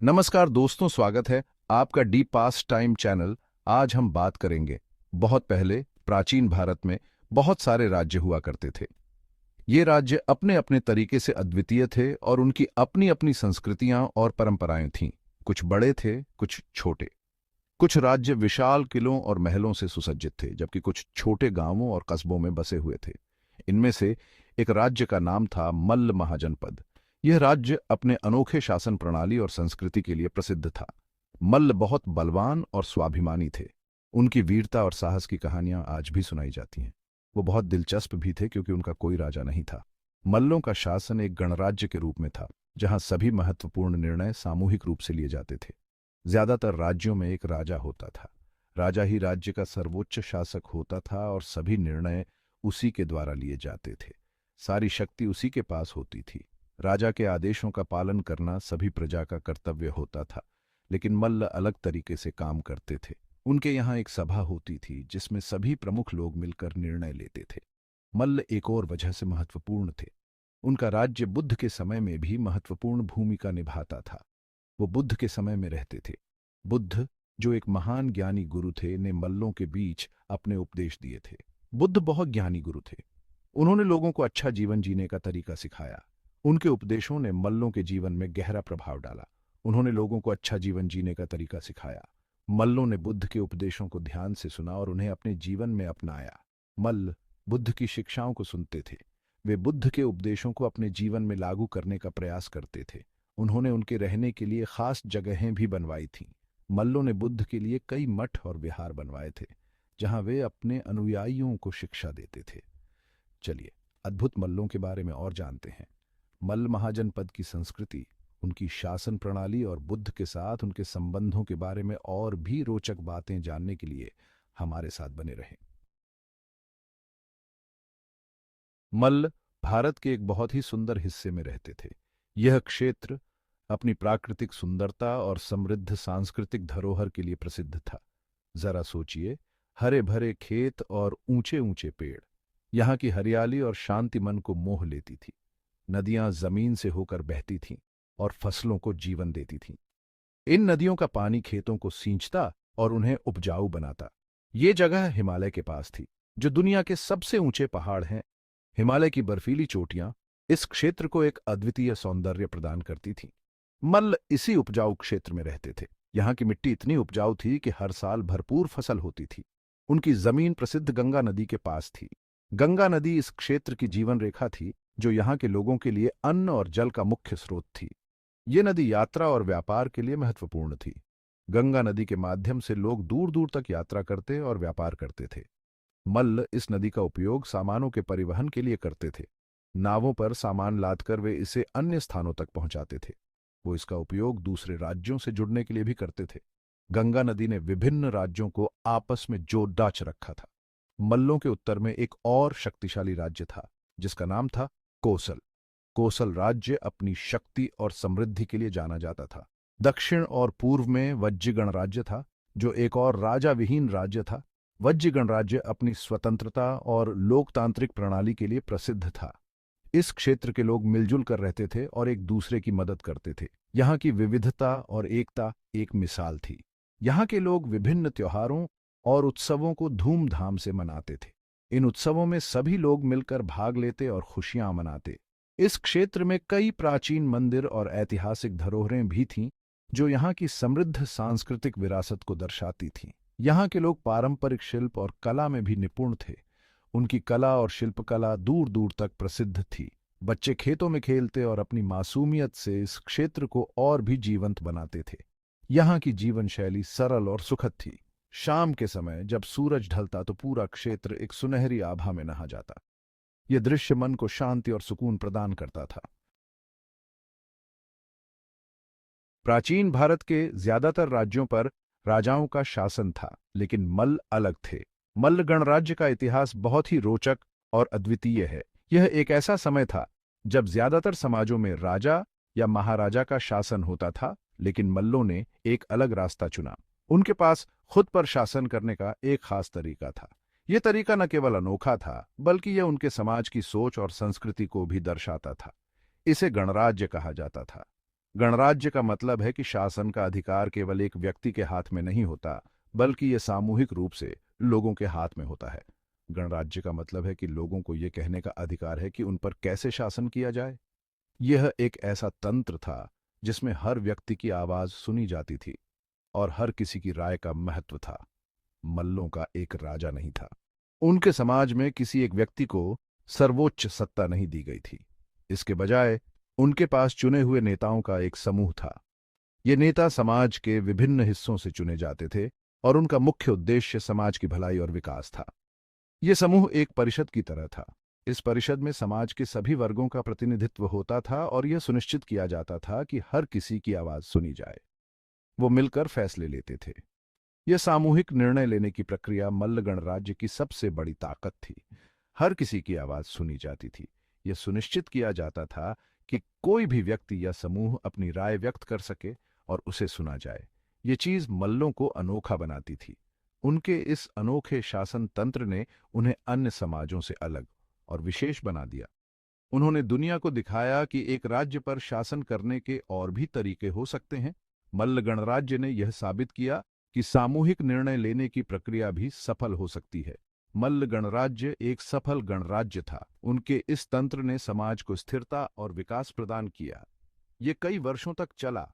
नमस्कार दोस्तों, स्वागत है आपका डीप पास्ट टाइम चैनल। आज हम बात करेंगे बहुत पहले प्राचीन भारत में बहुत सारे राज्य हुआ करते थे। ये राज्य अपने अपने तरीके से अद्वितीय थे और उनकी अपनी अपनी संस्कृतियां और परंपराएं थीं। कुछ बड़े थे, कुछ छोटे। कुछ राज्य विशाल किलों और महलों से सुसज्जित थे, जबकि कुछ छोटे गांवों और कस्बों में बसे हुए थे। इनमें से एक राज्य का नाम था मल्ल महाजनपद। यह राज्य अपने अनोखे शासन प्रणाली और संस्कृति के लिए प्रसिद्ध था। मल्ल बहुत बलवान और स्वाभिमानी थे। उनकी वीरता और साहस की कहानियां आज भी सुनाई जाती हैं। वो बहुत दिलचस्प भी थे क्योंकि उनका कोई राजा नहीं था। मल्लों का शासन एक गणराज्य के रूप में था, जहां सभी महत्वपूर्ण निर्णय सामूहिक रूप से लिए जाते थे। ज्यादातर राज्यों में एक राजा होता था। राजा ही राज्य का सर्वोच्च शासक होता था और सभी निर्णय उसी के द्वारा लिए जाते थे। सारी शक्ति उसी के पास होती थी। राजा के आदेशों का पालन करना सभी प्रजा का कर्तव्य होता था। लेकिन मल्ल अलग तरीके से काम करते थे। उनके यहाँ एक सभा होती थी जिसमें सभी प्रमुख लोग मिलकर निर्णय लेते थे। मल्ल एक और वजह से महत्वपूर्ण थे। उनका राज्य बुद्ध के समय में भी महत्वपूर्ण भूमिका निभाता था। वो बुद्ध के समय में रहते थे। बुद्ध, जो एक महान ज्ञानी गुरु थे, ने मल्लों के बीच अपने उपदेश दिए थे। बुद्ध बहुत ज्ञानी गुरु थे। उन्होंने लोगों को अच्छा जीवन जीने का तरीका सिखाया। उनके उपदेशों ने मल्लों के जीवन में गहरा प्रभाव डाला। उन्होंने लोगों को अच्छा जीवन जीने का तरीका सिखाया। मल्लों ने बुद्ध के उपदेशों को ध्यान से सुना और उन्हें अपने जीवन में अपनाया। मल्ल बुद्ध की शिक्षाओं को सुनते थे। वे बुद्ध के उपदेशों को अपने जीवन में लागू करने का प्रयास करते थे। उन्होंने उनके रहने के लिए खास जगहें भी बनवाई थीं। मल्लों ने बुद्ध के लिए कई मठ और विहार बनवाए थे, जहां वे अपने अनुयायियों को शिक्षा देते थे। चलिए, अद्भुत मल्लों के बारे में और जानते हैं। मल्ल महाजनपद की संस्कृति, उनकी शासन प्रणाली और बुद्ध के साथ उनके संबंधों के बारे में और भी रोचक बातें जानने के लिए हमारे साथ बने रहें। मल्ल भारत के एक बहुत ही सुंदर हिस्से में रहते थे। यह क्षेत्र अपनी प्राकृतिक सुंदरता और समृद्ध सांस्कृतिक धरोहर के लिए प्रसिद्ध था। जरा सोचिए, हरे भरे खेत और ऊंचे ऊंचे पेड़। यहाँ की हरियाली और शांति मन को मोह लेती थी। नदियां जमीन से होकर बहती थीं और फसलों को जीवन देती थीं। इन नदियों का पानी खेतों को सींचता और उन्हें उपजाऊ बनाता। ये जगह हिमालय के पास थी, जो दुनिया के सबसे ऊंचे पहाड़ हैं। हिमालय की बर्फीली चोटियां इस क्षेत्र को एक अद्वितीय सौंदर्य प्रदान करती थीं। मल्ल इसी उपजाऊ क्षेत्र में रहते थे। यहाँ की मिट्टी इतनी उपजाऊ थी कि हर साल भरपूर फसल होती थी। उनकी जमीन प्रसिद्ध गंगा नदी के पास थी। गंगा नदी इस क्षेत्र की जीवन रेखा थी, जो यहाँ के लोगों के लिए अन्न और जल का मुख्य स्रोत थी। ये नदी यात्रा और व्यापार के लिए महत्वपूर्ण थी। गंगा नदी के माध्यम से लोग दूर दूर तक यात्रा करते और व्यापार करते थे। मल्ल इस नदी का उपयोग सामानों के परिवहन के लिए करते थे। नावों पर सामान लादकर वे इसे अन्य स्थानों तक पहुंचाते थे। वो इसका उपयोग दूसरे राज्यों से जुड़ने के लिए भी करते थे। गंगा नदी ने विभिन्न राज्यों को आपस में जोड़ रखा था। मल्लों के उत्तर में एक और शक्तिशाली राज्य था, जिसका नाम था कोसल। कोसल राज्य अपनी शक्ति और समृद्धि के लिए जाना जाता था। दक्षिण और पूर्व में वज्जी गणराज्य था, जो एक और राजा विहीन राज्य था। वज्जी गणराज्य अपनी स्वतंत्रता और लोकतांत्रिक प्रणाली के लिए प्रसिद्ध था। इस क्षेत्र के लोग मिलजुल कर रहते थे और एक दूसरे की मदद करते थे। यहाँ की विविधता और एकता एक मिसाल थी। यहाँ के लोग विभिन्न त्योहारों और उत्सवों को धूमधाम से मनाते थे। इन उत्सवों में सभी लोग मिलकर भाग लेते और खुशियां मनाते। इस क्षेत्र में कई प्राचीन मंदिर और ऐतिहासिक धरोहरें भी थीं, जो यहाँ की समृद्ध सांस्कृतिक विरासत को दर्शाती थीं। यहाँ के लोग पारंपरिक शिल्प और कला में भी निपुण थे। उनकी कला और शिल्पकला दूर दूर तक प्रसिद्ध थी। बच्चे खेतों में खेलते और अपनी मासूमियत से इस क्षेत्र को और भी जीवंत बनाते थे। यहाँ की जीवन शैली सरल और सुखद थी। शाम के समय जब सूरज ढलता तो पूरा क्षेत्र एक सुनहरी आभा में नहा जाता। यह दृश्य मन को शांति और सुकून प्रदान करता था। प्राचीन भारत के ज्यादातर राज्यों पर राजाओं का शासन था, लेकिन मल्ल अलग थे। मल्ल गणराज्य का इतिहास बहुत ही रोचक और अद्वितीय है। यह एक ऐसा समय था जब ज्यादातर समाजों में राजा या महाराजा का शासन होता था, लेकिन मल्लों ने एक अलग रास्ता चुना। उनके पास खुद पर शासन करने का एक खास तरीका था। यह तरीका न केवल अनोखा था, बल्कि यह उनके समाज की सोच और संस्कृति को भी दर्शाता था। इसे गणराज्य कहा जाता था। गणराज्य का मतलब है कि शासन का अधिकार केवल एक व्यक्ति के हाथ में नहीं होता, बल्कि यह सामूहिक रूप से लोगों के हाथ में होता है। गणराज्य का मतलब है कि लोगों को यह कहने का अधिकार है कि उन पर कैसे शासन किया जाए। यह एक ऐसा तंत्र था जिसमें हर व्यक्ति की आवाज सुनी जाती थी और हर किसी की राय का महत्व था। मल्लों का एक राजा नहीं था। उनके समाज में किसी एक व्यक्ति को सर्वोच्च सत्ता नहीं दी गई थी। इसके बजाय उनके पास चुने हुए नेताओं का एक समूह था। ये नेता समाज के विभिन्न हिस्सों से चुने जाते थे और उनका मुख्य उद्देश्य समाज की भलाई और विकास था। ये समूह एक परिषद की तरह था। इस परिषद में समाज के सभी वर्गों का प्रतिनिधित्व होता था और यह सुनिश्चित किया जाता था कि हर किसी की आवाज सुनी जाए। वो मिलकर फैसले लेते थे। यह सामूहिक निर्णय लेने की प्रक्रिया मल्ल गणराज्य की सबसे बड़ी ताकत थी। हर किसी की आवाज सुनी जाती थी। यह सुनिश्चित किया जाता था कि कोई भी व्यक्ति या समूह अपनी राय व्यक्त कर सके और उसे सुना जाए। ये चीज मल्लों को अनोखा बनाती थी। उनके इस अनोखे शासन तंत्र ने उन्हें अन्य समाजों से अलग और विशेष बना दिया। उन्होंने दुनिया को दिखाया कि एक राज्य पर शासन करने के और भी तरीके हो सकते हैं। मल्ल गणराज्य ने यह साबित किया कि सामूहिक निर्णय लेने की प्रक्रिया भी सफल हो सकती है। मल्ल गणराज्य एक सफल गणराज्य था। उनके इस तंत्र ने समाज को स्थिरता और विकास प्रदान किया। ये कई वर्षों तक चला।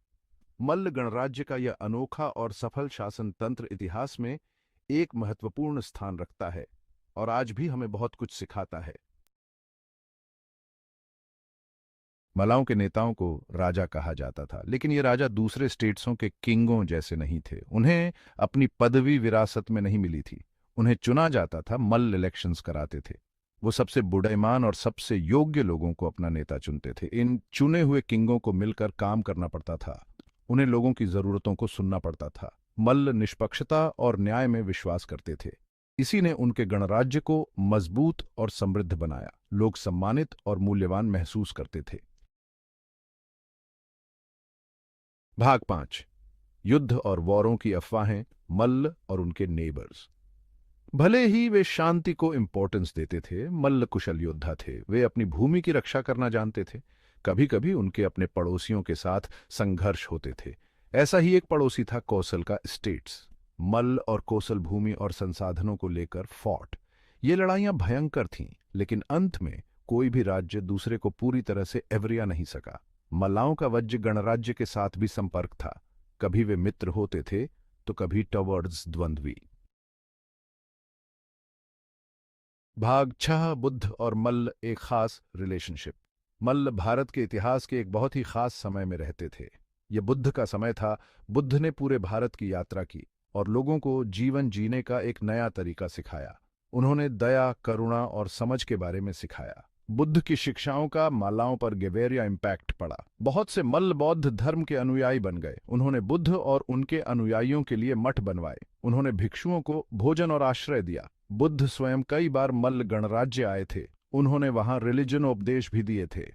मल्ल गणराज्य का यह अनोखा और सफल शासन तंत्र इतिहास में एक महत्वपूर्ण स्थान रखता है और आज भी हमें बहुत कुछ सिखाता है। मलाओं के नेताओं को राजा कहा जाता था, लेकिन ये राजा दूसरे स्टेट्सों के किंगों जैसे नहीं थे। उन्हें अपनी पदवी विरासत में नहीं मिली थी। उन्हें चुना जाता था। मल्ल इलेक्शंस कराते थे। वो सबसे बुद्धिमान और सबसे योग्य लोगों को अपना नेता चुनते थे। इन चुने हुए किंगों को मिलकर काम करना पड़ता था। उन्हें लोगों की जरूरतों को सुनना पड़ता था। मल्ल निष्पक्षता और न्याय में विश्वास करते थे। इसी ने उनके गणराज्य को मजबूत और समृद्ध बनाया। लोग सम्मानित और मूल्यवान महसूस करते थे। भाग 5। युद्ध और वॉरों की अफवाहें। मल्ल और उनके नेबर्स। भले ही वे शांति को इंपॉर्टेंस देते थे, मल्ल कुशल योद्धा थे। वे अपनी भूमि की रक्षा करना जानते थे। कभी कभी उनके अपने पड़ोसियों के साथ संघर्ष होते थे। ऐसा ही एक पड़ोसी था कौशल का स्टेट्स। मल्ल और कौशल भूमि और संसाधनों को लेकर फौट। ये लड़ाइयां भयंकर थीं, लेकिन अंत में कोई भी राज्य दूसरे को पूरी तरह से एवरिया नहीं सका। मल्लाओं का वज्र गणराज्य के साथ भी संपर्क था। कभी वे मित्र होते थे तो कभी टवर्ड्स द्वंद्वी। भाग 6। बुद्ध और मल्ल एक खास रिलेशनशिप। मल्ल भारत के इतिहास के एक बहुत ही खास समय में रहते थे। यह बुद्ध का समय था। बुद्ध ने पूरे भारत की यात्रा की और लोगों को जीवन जीने का एक नया तरीका सिखाया। उन्होंने दया, करुणा और समझ के बारे में सिखाया। बुद्ध की शिक्षाओं का मालाओं पर गहरा इम्पैक्ट पड़ा। बहुत से मल्ल बौद्ध धर्म के अनुयायी बन गए। उन्होंने बुद्ध और उनके अनुयायियों के लिए मठ बनवाए। उन्होंने भिक्षुओं को भोजन और आश्रय दिया। बुद्ध स्वयं कई बार मल्ल गणराज्य आए थे। उन्होंने वहां रिलीजन उपदेश भी दिए थे।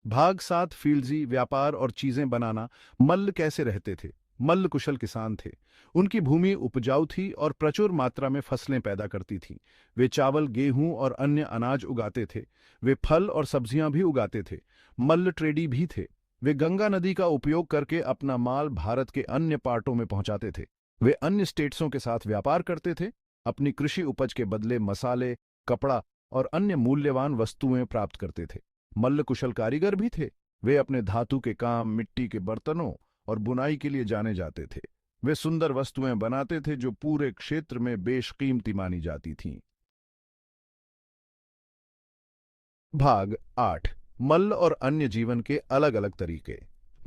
भाग 7। फील्ड्सी, व्यापार और चीजें बनाना। मल्ल कैसे रहते थे? मल्ल कुशल किसान थे। उनकी भूमि उपजाऊ थी और प्रचुर मात्रा में फसलें पैदा करती थीं। वे चावल, गेहूं और अन्य अनाज उगाते थे। वे फल और सब्जियां भी उगाते थे। मल्ल ट्रेडी भी थे। वे गंगा नदी का उपयोग करके अपना माल भारत के अन्य पार्टों में पहुंचाते थे। वे अन्य स्टेट्सों के साथ व्यापार करते थे। अपनी कृषि उपज के बदले मसाले, कपड़ा और अन्य मूल्यवान वस्तुएं प्राप्त करते थे। मल्ल कुशल कारीगर भी थे। वे अपने धातु के काम, मिट्टी के बर्तनों और बुनाई के लिए जाने जाते थे। वे सुंदर वस्तुएं बनाते थे जो पूरे क्षेत्र में बेशकीमती मानी जाती थीं। भाग 8। मल्ल और अन्य जीवन के अलग अलग तरीके।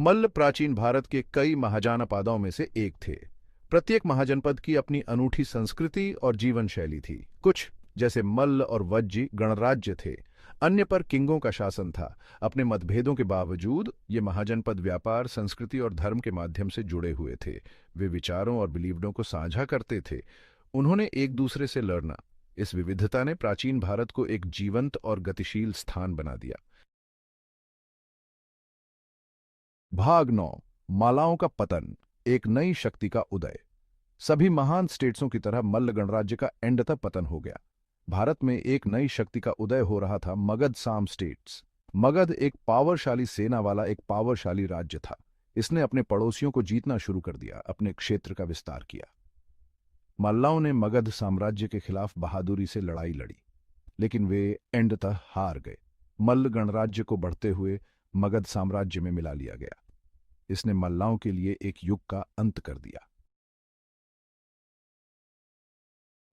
मल्ल प्राचीन भारत के कई महाजनपदों में से एक थे। प्रत्येक महाजनपद की अपनी अनूठी संस्कृति और जीवन शैली थी। कुछ, जैसे मल्ल और वज्जी, गणराज्य थे। अन्य पर किंगों का शासन था। अपने मतभेदों के बावजूद ये महाजनपद व्यापार, संस्कृति और धर्म के माध्यम से जुड़े हुए थे। वे विचारों और बिलीवों को साझा करते थे। उन्होंने एक दूसरे से लड़ना। इस विविधता ने प्राचीन भारत को एक जीवंत और गतिशील स्थान बना दिया। भाग 9। मालाओं का पतन, एक नई शक्ति का उदय। सभी महान स्टेट्सों की तरह मल्ल गणराज्य का एंडतः पतन हो गया। भारत में एक नई शक्ति का उदय हो रहा था, मगध साम स्टेट्स। मगध एक पावरशाली सेना वाला एक पावरशाली राज्य था। इसने अपने पड़ोसियों को जीतना शुरू कर दिया, अपने क्षेत्र का विस्तार किया। मल्लाओं ने मगध साम्राज्य के खिलाफ बहादुरी से लड़ाई लड़ी, लेकिन वे एंडतः हार गए। मल्ल गणराज्य को बढ़ते हुए मगध साम्राज्य में मिला लिया गया। इसने मल्लाओं के लिए एक युग का अंत कर दिया।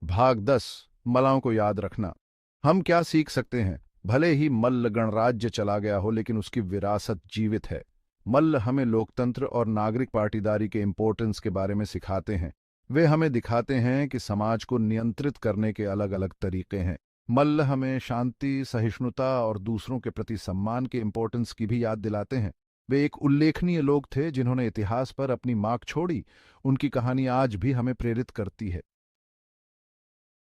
भाग 10। मल्लाओं को याद रखना। हम क्या सीख सकते हैं? भले ही मल्ल गणराज्य चला गया हो, लेकिन उसकी विरासत जीवित है। मल्ल हमें लोकतंत्र और नागरिक पाटीदारी के इंपॉर्टेंस के बारे में सिखाते हैं। वे हमें दिखाते हैं कि समाज को नियंत्रित करने के अलग अलग तरीके हैं। मल्ल हमें शांति, सहिष्णुता और दूसरों के प्रति सम्मान के इंपॉर्टेंस की भी याद दिलाते हैं। वे एक उल्लेखनीय लोग थे जिन्होंने इतिहास पर अपनी मार्क छोड़ी। उनकी कहानी आज भी हमें प्रेरित करती है।